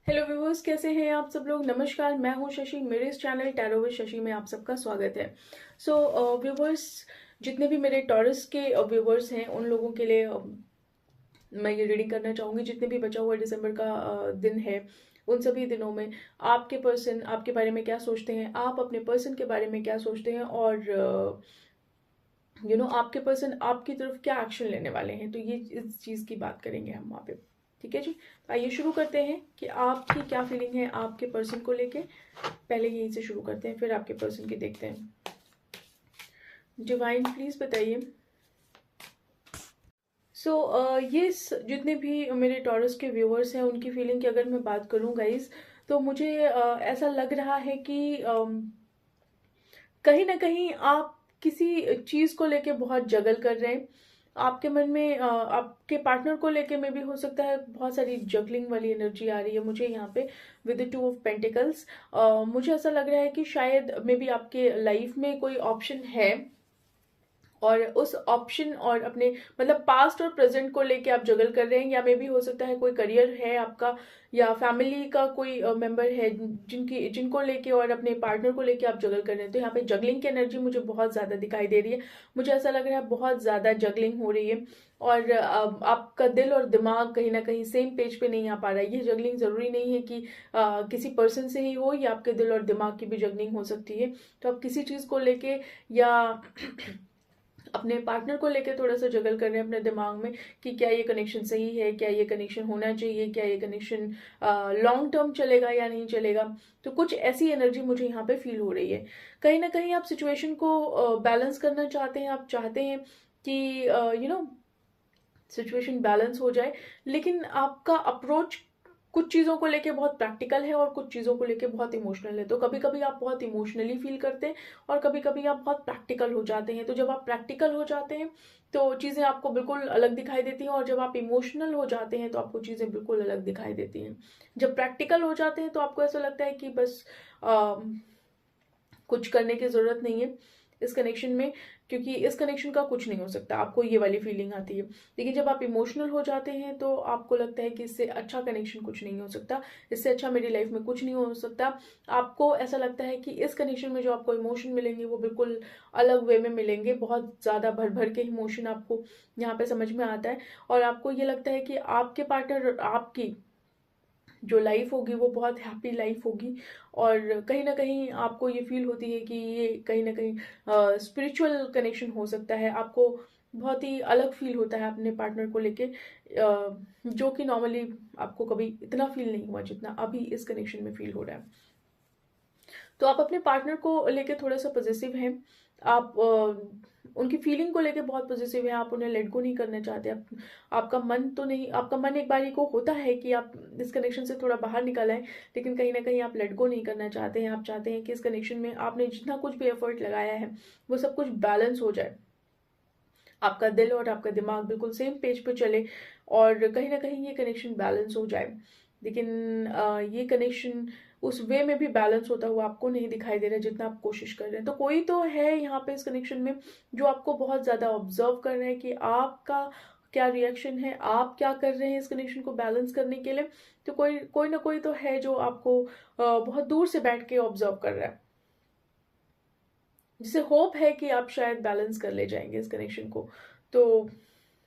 Hello viewers, कैसे हैं आप सब लोग। नमस्कार, मैं हूं शशि। मेरे इस चैनल टैरो विद शशि में आप सबका स्वागत है। व्यूवर्स, जितने भी मेरे टॉरस के व्यूवर्स हैं उन लोगों के लिए मैं ये रीडिंग करना चाहूंगी। जितने भी बचा हुआ दिसंबर का दिन है, उन सभी दिनों में आपके पर्सन आपके बारे में क्या सोचते हैं, आप अपने पर्सन के बारे में क्या सोचते हैं, और आपके पर्सन आपकी तरफ क्या एक्शन लेने वाले हैं। तो ये इस चीज़ की बात करेंगे हम वहाँ पे। ठीक है जी, तो आइए शुरू करते हैं कि आपकी क्या फीलिंग है आपके पर्सन को लेके। पहले यहीं से शुरू करते हैं, फिर आपके पर्सन की देखते हैं। डिवाइन प्लीज बताइए। ये जितने भी मेरे टॉरस के व्यूअर्स हैं उनकी फीलिंग की अगर मैं बात करूं गाइज, तो मुझे ऐसा लग रहा है कि कहीं ना कहीं आप किसी चीज को लेके बहुत जगल कर रहे हैं। आपके मन में आपके पार्टनर को लेके में भी हो सकता है बहुत सारी जगलिंग वाली एनर्जी आ रही है मुझे यहाँ पे विद द 2 ऑफ पेंटिकल्स। मुझे ऐसा लग रहा है कि शायद मे बी आपके लाइफ में कोई ऑप्शन है, और उस ऑप्शन और अपने मतलब पास्ट और प्रेजेंट को लेके आप जगल कर रहे हैं, या मे भी हो सकता है कोई करियर है आपका, या फैमिली का कोई मेंबर है जिनको लेके और अपने पार्टनर को लेके आप जगल कर रहे हैं। तो यहाँ पे जगलिंग की एनर्जी मुझे बहुत ज्यादा दिखाई दे रही है। मुझे ऐसा लग रहा है बहुत ज्यादा जगलिंग हो रही है, और आपका दिल और दिमाग कहीं ना कहीं सेम पेज पे नहीं आ पा रहा है। ये जगलिंग जरूरी नहीं है कि किसी पर्सन से ही हो, या आपके दिल और दिमाग की भी जगलिंग हो सकती है। तो आप किसी चीज को लेके या अपने पार्टनर को लेकर थोड़ा सा जगल कर रहे हैं अपने दिमाग में कि क्या ये कनेक्शन सही है, क्या ये कनेक्शन होना चाहिए, क्या ये कनेक्शन लॉन्ग टर्म चलेगा या नहीं चलेगा। तो कुछ ऐसी एनर्जी मुझे यहाँ पे फील हो रही है। कहीं ना कहीं आप सिचुएशन को बैलेंस करना चाहते हैं, आप चाहते हैं कि सिचुएशन बैलेंस हो जाए, लेकिन आपका अप्रोच कुछ चीज़ों को लेके बहुत प्रैक्टिकल है और कुछ चीज़ों को लेके बहुत इमोशनल है। तो कभी कभी आप बहुत इमोशनली फील करते हैं और कभी कभी आप बहुत प्रैक्टिकल हो जाते हैं। तो जब आप प्रैक्टिकल हो जाते हैं तो चीज़ें आपको बिल्कुल अलग दिखाई देती हैं, और जब आप इमोशनल हो जाते हैं तो आपको चीज़ें बिल्कुल अलग दिखाई देती हैं। जब प्रैक्टिकल हो जाते हैं तो आपको ऐसा लगता है कि बस कुछ करने की ज़रूरत नहीं है इस कनेक्शन में, क्योंकि इस कनेक्शन का कुछ नहीं हो सकता, आपको ये वाली फीलिंग आती है। लेकिन जब आप इमोशनल हो जाते हैं तो आपको लगता है कि इससे अच्छा कनेक्शन कुछ नहीं हो सकता, इससे अच्छा मेरी लाइफ में कुछ नहीं हो सकता। आपको ऐसा लगता है कि इस कनेक्शन में जो आपको इमोशन मिलेंगे वो बिल्कुल अलग वे में मिलेंगे, बहुत ज़्यादा भर भर के इमोशन आपको यहाँ पे समझ में आता है। और आपको ये लगता है कि आपके पार्टनर आपकी जो लाइफ होगी वो बहुत हैप्पी लाइफ होगी। और कहीं ना कहीं आपको ये फील होती है कि ये कहीं ना कहीं स्पिरिचुअल कनेक्शन हो सकता है। आपको बहुत ही अलग फील होता है अपने पार्टनर को लेके, जो कि नॉर्मली आपको कभी इतना फील नहीं हुआ जितना अभी इस कनेक्शन में फील हो रहा है। तो आप अपने पार्टनर को लेके थोड़ा सा पॉजिटिव हैं। आप उनकी फीलिंग को लेके बहुत पॉजिटिव हैं, आप उन्हें लेट गो नहीं करना चाहते। आपका मन तो नहीं, आपका मन एक बारी को होता है कि आप इस कनेक्शन से थोड़ा बाहर निकल आए, लेकिन कहीं ना कहीं आप लेट गो नहीं करना चाहते हैं। आप चाहते हैं कि इस कनेक्शन में आपने जितना कुछ भी एफर्ट लगाया है वो सब कुछ बैलेंस हो जाए, आपका दिल और आपका दिमाग बिल्कुल सेम पेज पे चले, और कहीं ना कहीं ये कनेक्शन बैलेंस हो जाए। लेकिन ये कनेक्शन उस वे में भी बैलेंस होता हुआ आपको नहीं दिखाई दे रहा है जितना आप कोशिश कर रहे हैं। तो कोई तो है यहाँ पे इस कनेक्शन में जो आपको बहुत ज्यादा ऑब्जर्व कर रहे हैं कि आपका क्या रिएक्शन है, आप क्या कर रहे हैं इस कनेक्शन को बैलेंस करने के लिए। तो कोई कोई ना कोई तो है जो आपको बहुत दूर से बैठ के ऑब्जर्व कर रहा है, जिसे होप है कि आप शायद बैलेंस कर ले जाएंगे इस कनेक्शन को। तो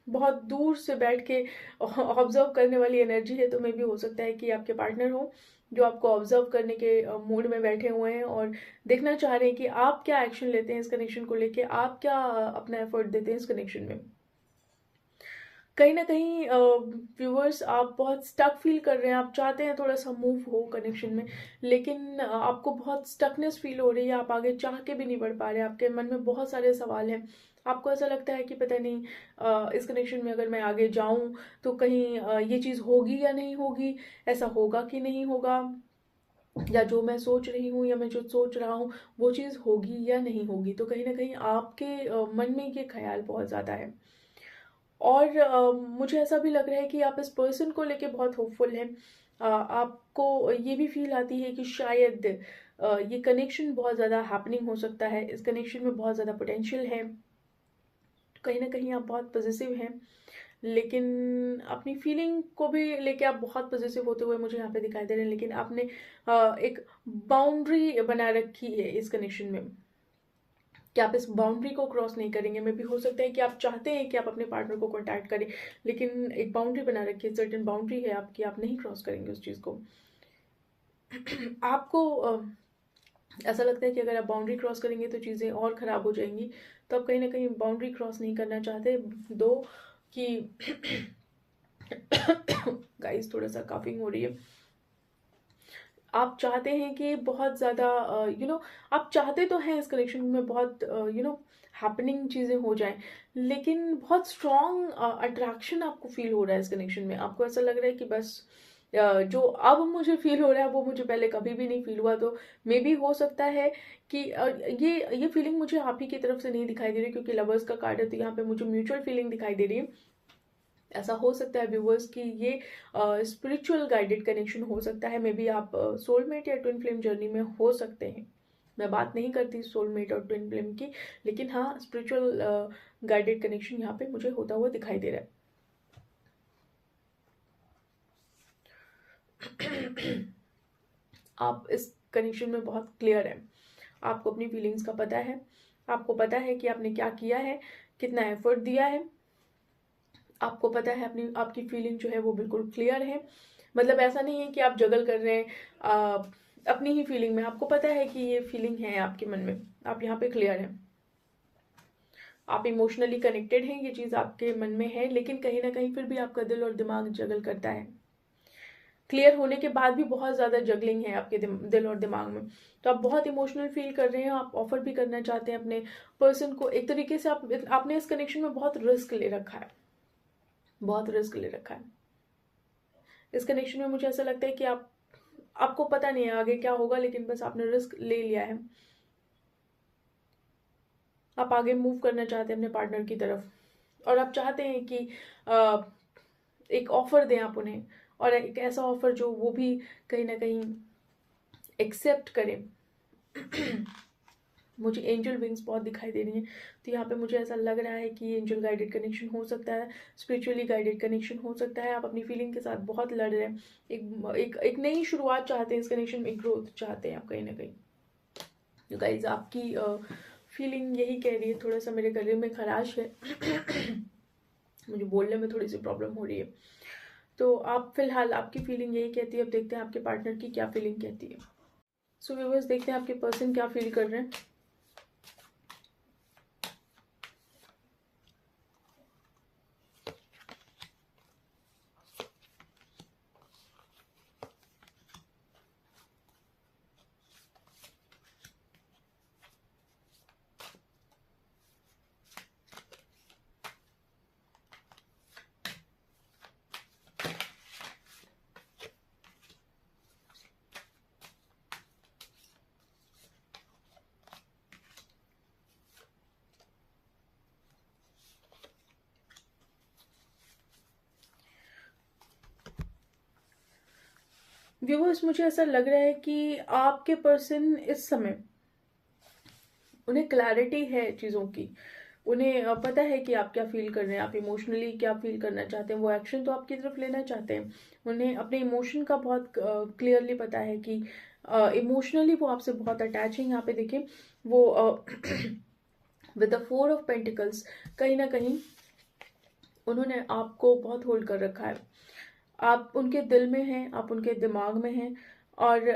बहुत दूर से बैठ के ऑब्जर्व करने वाली एनर्जी है, तो मे भी हो सकता है कि आपके पार्टनर हो जो आपको ऑब्जर्व करने के मूड में बैठे हुए हैं और देखना चाह रहे हैं कि आप क्या एक्शन लेते हैं इस कनेक्शन को लेके, आप क्या अपना एफर्ट देते हैं इस कनेक्शन में। कहीं ना कहीं व्यूअर्स, आप बहुत स्टक फील कर रहे हैं, आप चाहते हैं थोड़ा सा मूव हो कनेक्शन में, लेकिन आपको बहुत स्टकनेस फील हो रही है, आप आगे चाह के भी नहीं बढ़ पा रहे हैं, आपके मन में बहुत सारे सवाल हैं। आपको ऐसा लगता है कि पता नहीं इस कनेक्शन में अगर मैं आगे जाऊं तो कहीं ये चीज़ होगी या नहीं होगी, ऐसा होगा कि नहीं होगा, या जो मैं सोच रही हूँ या मैं जो सोच रहा हूँ वो चीज़ होगी या नहीं होगी। तो कहीं ना कहीं आपके मन में ये ख्याल बहुत ज़्यादा है। और मुझे ऐसा भी लग रहा है कि आप इस पर्सन को लेके बहुत होपफुल हैं। आपको ये भी फील आती है कि शायद ये कनेक्शन बहुत ज़्यादा हैपनिंग हो सकता है, इस कनेक्शन में बहुत ज़्यादा पोटेंशियल है। तो कहीं ना कहीं आप बहुत पॉजिटिव हैं। लेकिन अपनी फीलिंग को भी लेके आप बहुत पॉजिटिव होते हुए मुझे यहाँ पे दिखाई दे रहे हैं, लेकिन आपने एक बाउंड्री बना रखी है इस कनेक्शन में कि आप इस बाउंड्री को क्रॉस नहीं करेंगे। मे भी हो सकता है कि आप चाहते हैं कि आप अपने पार्टनर को कॉन्टैक्ट करें, लेकिन एक बाउंड्री बना रखी है, सर्टेन बाउंड्री है आपकी, आप नहीं क्रॉस करेंगे उस चीज़ को। आपको ऐसा लगता है कि अगर आप बाउंड्री क्रॉस करेंगे तो चीज़ें और ख़राब हो जाएंगी, तो आप कहीं ना कहीं बाउंड्री क्रॉस नहीं करना चाहते। दो कि गाइस थोड़ा सा काफिंग हो रही है। आप चाहते हैं कि बहुत ज़्यादा आप चाहते तो हैं इस कनेक्शन में बहुत हैपनिंग चीज़ें हो जाएं, लेकिन बहुत स्ट्रॉन्ग अट्रैक्शन आपको फील हो रहा है इस कनेक्शन में। आपको ऐसा लग रहा है कि बस जो अब मुझे फील हो रहा है वो मुझे पहले कभी भी नहीं फील हुआ। तो मे बी हो सकता है कि ये फीलिंग मुझे आप ही की तरफ से नहीं दिखाई दे रही, क्योंकि लवर्स का कार्ड है, तो यहाँ पे मुझे म्यूचुअल फीलिंग दिखाई दे रही है। ऐसा हो सकता है व्यूवर्स कि ये स्पिरिचुअल गाइडेड कनेक्शन हो सकता है। मे बी आप सोलमेट या ट्विन फ्लेम जर्नी में हो सकते हैं। मैं बात नहीं करती सोलमेट और ट्विन फ्लेम की, लेकिन हाँ स्पिरिचुअल गाइडेड कनेक्शन यहाँ पे मुझे होता हुआ दिखाई दे रहा है। आप इस कनेक्शन में बहुत क्लियर है, आपको अपनी फीलिंग्स का पता है, आपको पता है कि आपने क्या किया है, कितना एफर्ट दिया है, आपको पता है अपनी आपकी फीलिंग जो है वो बिल्कुल क्लियर है। मतलब ऐसा नहीं है कि आप जगल कर रहे हैं अपनी ही फीलिंग में। आपको पता है कि ये फीलिंग है आपके मन में, आप यहाँ पे क्लियर हैं, आप इमोशनली कनेक्टेड हैं, ये चीज़ आपके मन में है, लेकिन कहीं ना कहीं फिर भी आपका दिल और दिमाग जगल करता है। क्लियर होने के बाद भी बहुत ज़्यादा जगलिंग है आपके दिल और दिमाग में। तो आप बहुत इमोशनल फील कर रहे हैं, आप ऑफर भी करना चाहते हैं अपने पर्सन को। एक तरीके से आपने इस कनेक्शन में बहुत रिस्क ले रखा है, बहुत रिस्क ले रखा है इस कनेक्शन में। मुझे ऐसा लगता है कि आपको पता नहीं है आगे क्या होगा, लेकिन बस आपने रिस्क ले लिया है। आप आगे मूव करना चाहते हैं अपने पार्टनर की तरफ, और आप चाहते हैं कि एक ऑफर दें आप उन्हें, और एक ऐसा ऑफर जो वो भी कहीं ना कहीं एक्सेप्ट करें। मुझे एंजल विंग्स बहुत दिखाई दे रही हैं, तो यहाँ पे मुझे ऐसा लग रहा है कि एंजल गाइडेड कनेक्शन हो सकता है, स्पिरिचुअली गाइडेड कनेक्शन हो सकता है। आप अपनी फीलिंग के साथ बहुत लड़ रहे हैं, एक नई शुरुआत चाहते हैं इस कनेक्शन में, ग्रोथ चाहते हैं आप कहीं ना कहीं। तो गाइज आपकी फीलिंग यही कह रही है। थोड़ा सा मेरे गले में खराश है मुझे बोलने में थोड़ी सी प्रॉब्लम हो रही है। तो आप फिलहाल आपकी फीलिंग यही कहती है। अब देखते हैं आपके पार्टनर की क्या फीलिंग कहती है। सो व्यूअर्स, देखते हैं आपके पर्सन क्या फील कर रहे हैं। व्यूअर्स, मुझे ऐसा लग रहा है कि आपके पर्सन इस समय, उन्हें क्लैरिटी है चीज़ों की, उन्हें पता है कि आप क्या फील कर रहे हैं, आप इमोशनली क्या फील करना चाहते हैं, वो एक्शन तो आपकी तरफ लेना चाहते हैं। उन्हें अपने इमोशन का बहुत क्लियरली पता है कि इमोशनली वो आपसे बहुत अटैच है। यहाँ पे देखें वो विद द 4 ऑफ पेंटिकल्स, कहीं ना कहीं उन्होंने आपको बहुत होल्ड कर रखा है। आप उनके दिल में हैं, आप उनके दिमाग में हैं, और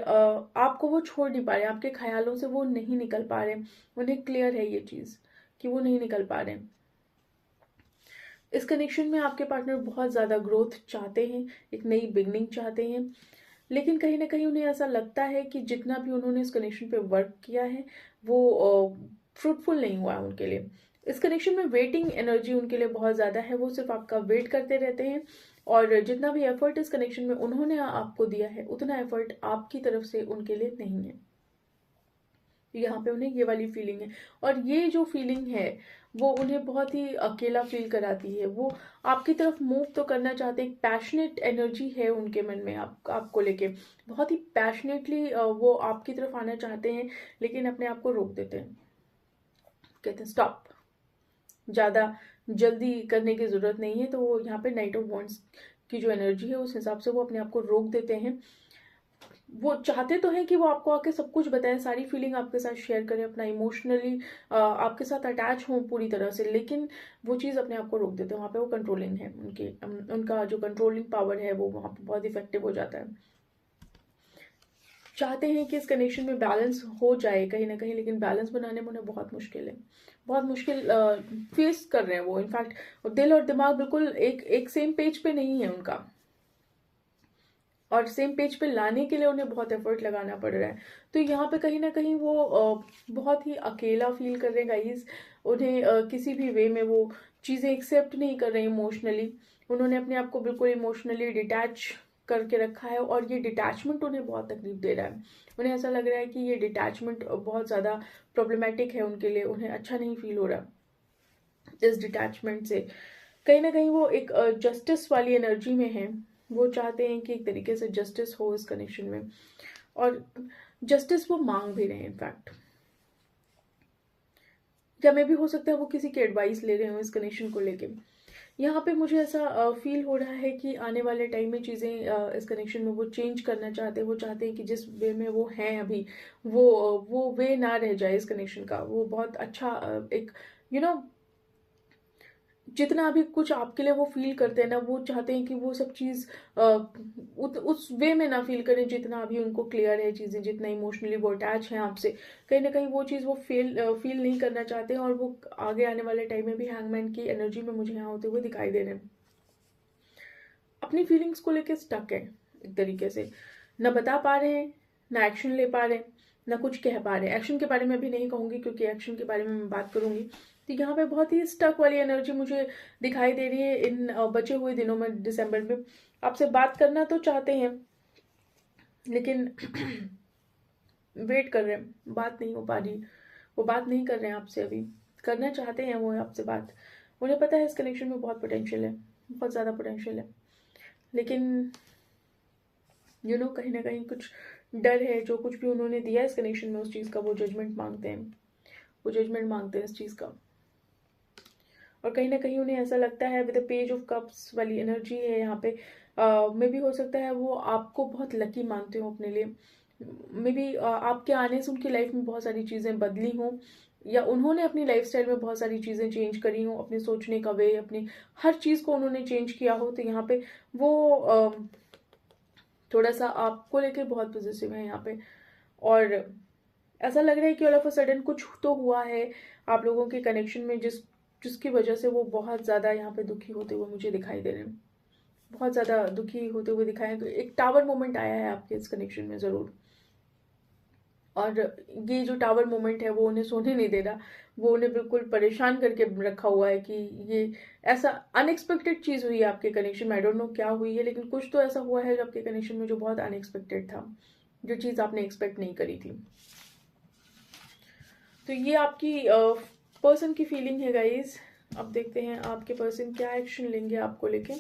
आपको वो छोड़ नहीं पा रहे, आपके ख्यालों से वो नहीं निकल पा रहे। उन्हें क्लियर है ये चीज़ कि वो नहीं निकल पा रहे। इस कनेक्शन में आपके पार्टनर बहुत ज़्यादा ग्रोथ चाहते हैं, एक नई बिगनिंग चाहते हैं, लेकिन कहीं ना कहीं उन्हें ऐसा लगता है कि जितना भी उन्होंने इस कनेक्शन पे वर्क किया है वो फ्रूटफुल नहीं हुआ है उनके लिए। इस कनेक्शन में वेटिंग एनर्जी उनके लिए बहुत ज़्यादा है, वो सिर्फ आपका वेट करते रहते हैं, और जितना भी एफर्ट इस कनेक्शन में उन्होंने आपको दिया है उतना एफर्ट आपकी तरफ से उनके लिए नहीं है। यहाँ पे उन्हें ये वाली फीलिंग है, और ये जो फीलिंग है वो उन्हें बहुत ही अकेला फील कराती है। वो आपकी तरफ मूव तो करना चाहते हैं, एक पैशनेट एनर्जी है उनके मन में आपको लेके, बहुत ही पैशनेटली वो आपकी तरफ आना चाहते हैं, लेकिन अपने आप को रोक देते हैं, कहते हैं स्टॉप, ज़्यादा जल्दी करने की ज़रूरत नहीं है। तो वो यहाँ पे नाइट ऑफ वॉन्ड्स की जो एनर्जी है उस हिसाब से वो अपने आप को रोक देते हैं। वो चाहते तो हैं कि वो आपको आके सब कुछ बताएं, सारी फीलिंग आपके साथ शेयर करें, अपना इमोशनली आपके साथ अटैच हों पूरी तरह से, लेकिन वो चीज़ अपने आप को रोक देते हैं। वहाँ पे वो कंट्रोलिंग है, उनका जो कंट्रोलिंग पावर है वो वहाँ पे बहुत इफेक्टिव हो जाता है। चाहते हैं कि इस कनेक्शन में बैलेंस हो जाए कहीं ना कहीं, लेकिन बैलेंस बनाने में उन्हें बहुत मुश्किल है, बहुत मुश्किल फेस कर रहे हैं वो। इनफैक्ट दिल और दिमाग बिल्कुल एक एक सेम पेज पे नहीं है उनका, और सेम पेज पे लाने के लिए उन्हें बहुत एफर्ट लगाना पड़ रहा है। तो यहाँ पे कहीं ना कहीं वो बहुत ही अकेला फील कर रहे हैं गाइस। उन्हें किसी भी वे में वो चीज़ें एक्सेप्ट नहीं कर रहे इमोशनली। उन्होंने अपने आप को बिल्कुल इमोशनली डिटैच करके रखा है, और ये डिटैचमेंट उन्हें बहुत तकलीफ दे रहा है। उन्हें ऐसा लग रहा है कि ये डिटैचमेंट बहुत ज़्यादा प्रॉब्लमेटिक है उनके लिए, उन्हें अच्छा नहीं फील हो रहा इस डिटैचमेंट से। कहीं ना कहीं वो एक जस्टिस वाली एनर्जी में है। वो चाहते हैं कि एक तरीके से जस्टिस हो इस कनेक्शन में, और जस्टिस वो मांग भी रहे हैं इनफैक्ट। या मे भी हो सकता है वो किसी की एडवाइस ले रहे हो इस कनेक्शन को लेके। यहाँ पे मुझे ऐसा फील हो रहा है कि आने वाले टाइम में चीज़ें इस कनेक्शन में वो चेंज करना चाहते हैं। वो चाहते हैं कि जिस वे में वो हैं अभी, वो वे ना रह जाए इस कनेक्शन का। वो बहुत अच्छा एक यू you नो know, जितना अभी कुछ आपके लिए वो फील करते हैं ना, वो चाहते हैं कि वो सब चीज़ उस वे में ना फील करें जितना अभी उनको क्लियर है चीज़ें, जितना इमोशनली वो अटैच हैं आपसे। कहीं ना कहीं वो चीज़ वो फील नहीं करना चाहते हैं, और वो आगे आने वाले टाइम में भी हैंगमैन की एनर्जी में मुझे यहाँ होते हुए दिखाई दे रहे हैं। अपनी फीलिंग्स को लेकर स्टक है एक तरीके से, ना बता पा रहे हैं, ना एक्शन ले पा रहे हैं, ना कुछ कह पा रहे हैं। एक्शन के बारे में भी नहीं कहूंगी, क्योंकि एक्शन के बारे में मैं बात करूंगी। तो यहाँ पे बहुत ही स्टक वाली एनर्जी मुझे दिखाई दे रही है इन बचे हुए दिनों में, दिसंबर में। आपसे बात करना तो चाहते हैं, लेकिन वेट कर रहे हैं, बात नहीं हो पा रही। वो बात नहीं कर रहे हैं आपसे अभी, करना चाहते हैं वो आपसे बात। उन्हें पता है इस कनेक्शन में बहुत पोटेंशियल है, बहुत ज़्यादा पोटेंशियल है, लेकिन कहीं ना कहीं कुछ डर है। जो कुछ भी उन्होंने दिया इस कनेक्शन में उस चीज़ का वो जजमेंट मांगते हैं, वो जजमेंट मांगते हैं इस चीज़ का। और कहीं ना कहीं उन्हें ऐसा लगता है, with the page of cups वाली एनर्जी है यहाँ पे, मे भी हो सकता है वो आपको बहुत लकी मानते हो अपने लिए। मे बी आपके आने से उनकी लाइफ में बहुत सारी चीज़ें बदली हों, या उन्होंने अपनी लाइफस्टाइल में बहुत सारी चीज़ें चेंज करी हों, अपने सोचने का वे, अपनी हर चीज़ को उन्होंने चेंज किया हो। तो यहाँ पे वो थोड़ा सा आपको लेकर बहुत पॉजिटिव है यहाँ पे। और ऐसा लग रहा है कि ऑल ऑफ अ सडन कुछ तो हुआ है आप लोगों के कनेक्शन में, जिसकी वजह से वो बहुत ज़्यादा यहाँ पे दुखी होते हुए मुझे दिखाई दे रहे हैं, बहुत ज़्यादा दुखी होते हुए दिखाए। एक टावर मोमेंट आया है आपके इस कनेक्शन में ज़रूर, और ये जो टावर मोमेंट है वो उन्हें सोने नहीं दे रहा। वो उन्हें बिल्कुल परेशान करके रखा हुआ है कि ये ऐसा अनएक्सपेक्टेड चीज़ हुई है आपके कनेक्शन में। आई डोंट नो क्या हुई है, लेकिन कुछ तो ऐसा हुआ है जो आपके कनेक्शन में जो बहुत अनएक्सपेक्टेड था, जो चीज़ आपने एक्सपेक्ट नहीं करी थी। तो ये आपकी पर्सन की फीलिंग है गाइज। अब देखते हैं आपके पर्सन क्या एक्शन लेंगे आपको लेके।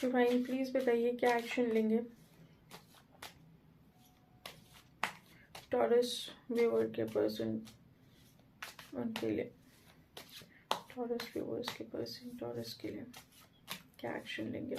डिवाइन प्लीज बताइए क्या एक्शन लेंगे टॉरस व्यूअर के पर्सन उनके लिए। टॉरस व्यूअर्स के पर्सन टॉरस के लिए क्या एक्शन लेंगे।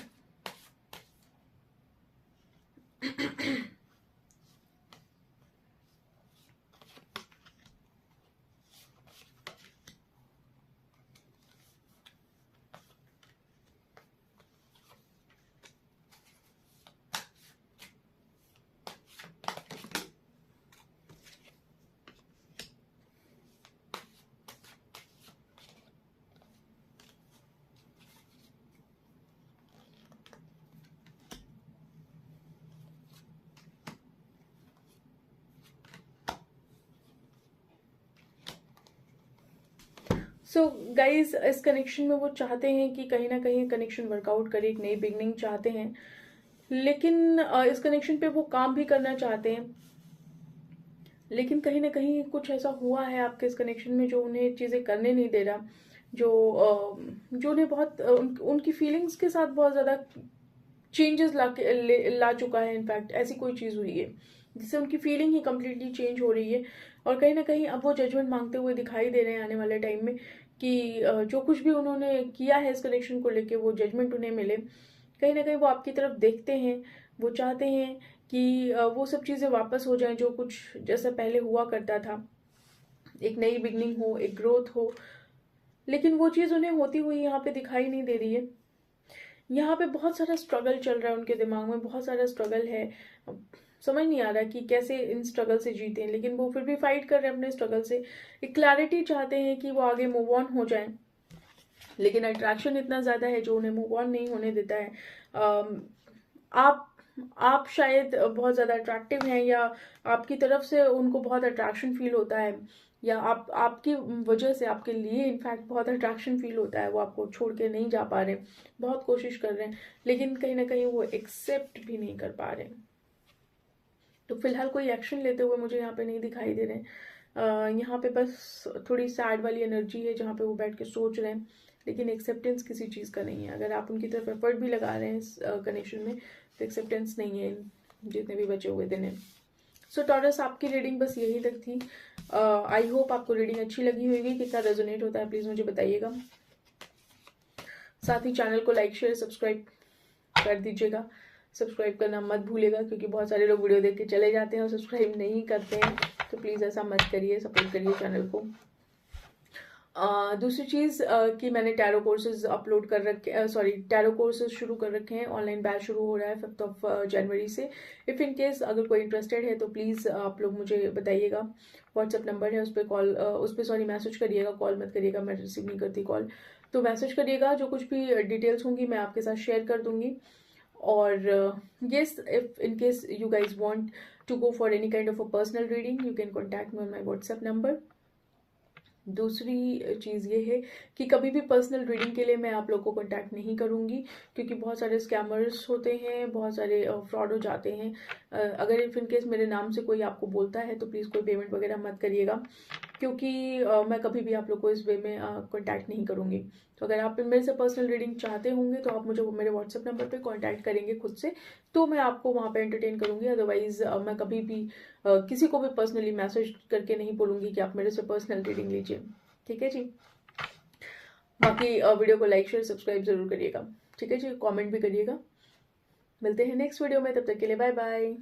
सो गाइज इस कनेक्शन में वो चाहते हैं कि कहीं ना कहीं कनेक्शन वर्कआउट करे, एक नई बिगनिंग चाहते हैं, लेकिन इस कनेक्शन पे वो काम भी करना चाहते हैं। लेकिन कहीं ना कहीं कुछ ऐसा हुआ है आपके इस कनेक्शन में जो उन्हें चीज़ें करने नहीं दे रहा, जो उन्हें बहुत उनकी फीलिंग्स के साथ बहुत ज़्यादा चेंजेस ला चुका है। इनफैक्ट ऐसी कोई चीज़ हुई है जिससे उनकी फीलिंग ही कम्प्लीटली चेंज हो रही है, और कहीं ना कहीं अब वो जजमेंट मांगते हुए दिखाई दे रहे हैं आने वाले टाइम में कि जो कुछ भी उन्होंने किया है इस कनेक्शन को लेके वो जजमेंट उन्हें मिले। कहीं ना कहीं वो आपकी तरफ देखते हैं, वो चाहते हैं कि वो सब चीज़ें वापस हो जाएं जो कुछ जैसा पहले हुआ करता था, एक नई बिगनिंग हो, एक ग्रोथ हो। लेकिन वो चीज़ उन्हें होती हुई यहाँ पे दिखाई नहीं दे रही है। यहाँ पे बहुत सारा स्ट्रगल चल रहा है उनके दिमाग में, बहुत सारा स्ट्रगल है। समझ नहीं आ रहा कि कैसे इन स्ट्रगल से जीतें, लेकिन वो फिर भी फाइट कर रहे हैं अपने स्ट्रगल से। एक क्लैरिटी चाहते हैं कि वो आगे मूव ऑन हो जाएं, लेकिन अट्रैक्शन इतना ज़्यादा है जो उन्हें मूव ऑन नहीं होने देता है। आप आप शायद बहुत ज़्यादा अट्रैक्टिव हैं, या आपकी तरफ से उनको बहुत अट्रैक्शन फील होता है, या आपकी वजह से आपके लिए इनफैक्ट बहुत अट्रैक्शन फील होता है। वो आपको छोड़ के नहीं जा पा रहे, बहुत कोशिश कर रहे हैं, लेकिन कहीं ना कहीं वो एक्सेप्ट भी नहीं कर पा रहे। तो फिलहाल कोई एक्शन लेते हुए मुझे यहाँ पे नहीं दिखाई दे रहे। यहाँ पे बस थोड़ी सैड वाली एनर्जी है जहाँ पे वो बैठ के सोच रहे हैं, लेकिन एक्सेप्टेंस किसी चीज़ का नहीं है। अगर आप उनकी तरफ एफर्ट भी लगा रहे हैं इस कनेक्शन में, तो एक्सेप्टेंस नहीं है जितने भी बचे हुए दिन हैं। सो टॉरस, आपकी रीडिंग बस यही तक थी। आई होप आपको रीडिंग अच्छी लगी होगी। कितना रेजोनेट होता है प्लीज़ मुझे बताइएगा। साथ ही चैनल को लाइक शेयर सब्सक्राइब कर दीजिएगा। सब्सक्राइब करना मत भूलिएगा, क्योंकि बहुत सारे लोग वीडियो देख के चले जाते हैं और सब्सक्राइब नहीं करते हैं, तो प्लीज़ ऐसा मत करिए, सपोर्ट करिए चैनल को। दूसरी चीज़ कि मैंने टैरो कोर्सेज अपलोड कर रखे, सॉरी टैरो कोर्सेज शुरू कर रखे हैं। ऑनलाइन बैच शुरू हो रहा है 5 जनवरी से। इफ़ इन केस अगर कोई इंटरेस्टेड है तो प्लीज़ आप लोग मुझे बताइएगा। व्हाट्सएप नंबर है, उस पर सॉरी मैसेज करिएगा, कॉल मत करिएगा, मैं रिसीव नहीं करती कॉल। तो मैसेज करिएगा, जो कुछ भी डिटेल्स होंगी मैं आपके साथ शेयर कर दूंगी। और yes, if in case you guys want to go for any kind of a personal reading, you can contact me on my WhatsApp number. दूसरी चीज़ ये है कि कभी भी पर्सनल रीडिंग के लिए मैं आप लोग को कांटेक्ट नहीं करूँगी, क्योंकि बहुत सारे स्कैमर्स होते हैं, बहुत सारे फ्रॉड हो जाते हैं। अगर इफ इन केस मेरे नाम से कोई आपको बोलता है तो प्लीज़ कोई पेमेंट वगैरह मत करिएगा, क्योंकि मैं कभी भी आप लोग को इस वे में कांटेक्ट नहीं करूँगी। तो अगर आप मेरे से पर्सनल रीडिंग चाहते होंगे तो आप मुझे मेरे व्हाट्सएप नंबर पे कांटेक्ट करेंगे खुद से, तो मैं आपको वहाँ पे एंटरटेन करूँगी। अदरवाइज मैं कभी भी किसी को भी पर्सनली मैसेज करके नहीं बोलूँगी कि आप मेरे से पर्सनल रीडिंग लीजिए। ठीक है जी। बाकी वीडियो को लाइक शेयर सब्सक्राइब जरूर करिएगा। ठीक है जी, कमेंट भी करिएगा। मिलते हैं नेक्स्ट वीडियो में, तब तक के लिए बाय बाय।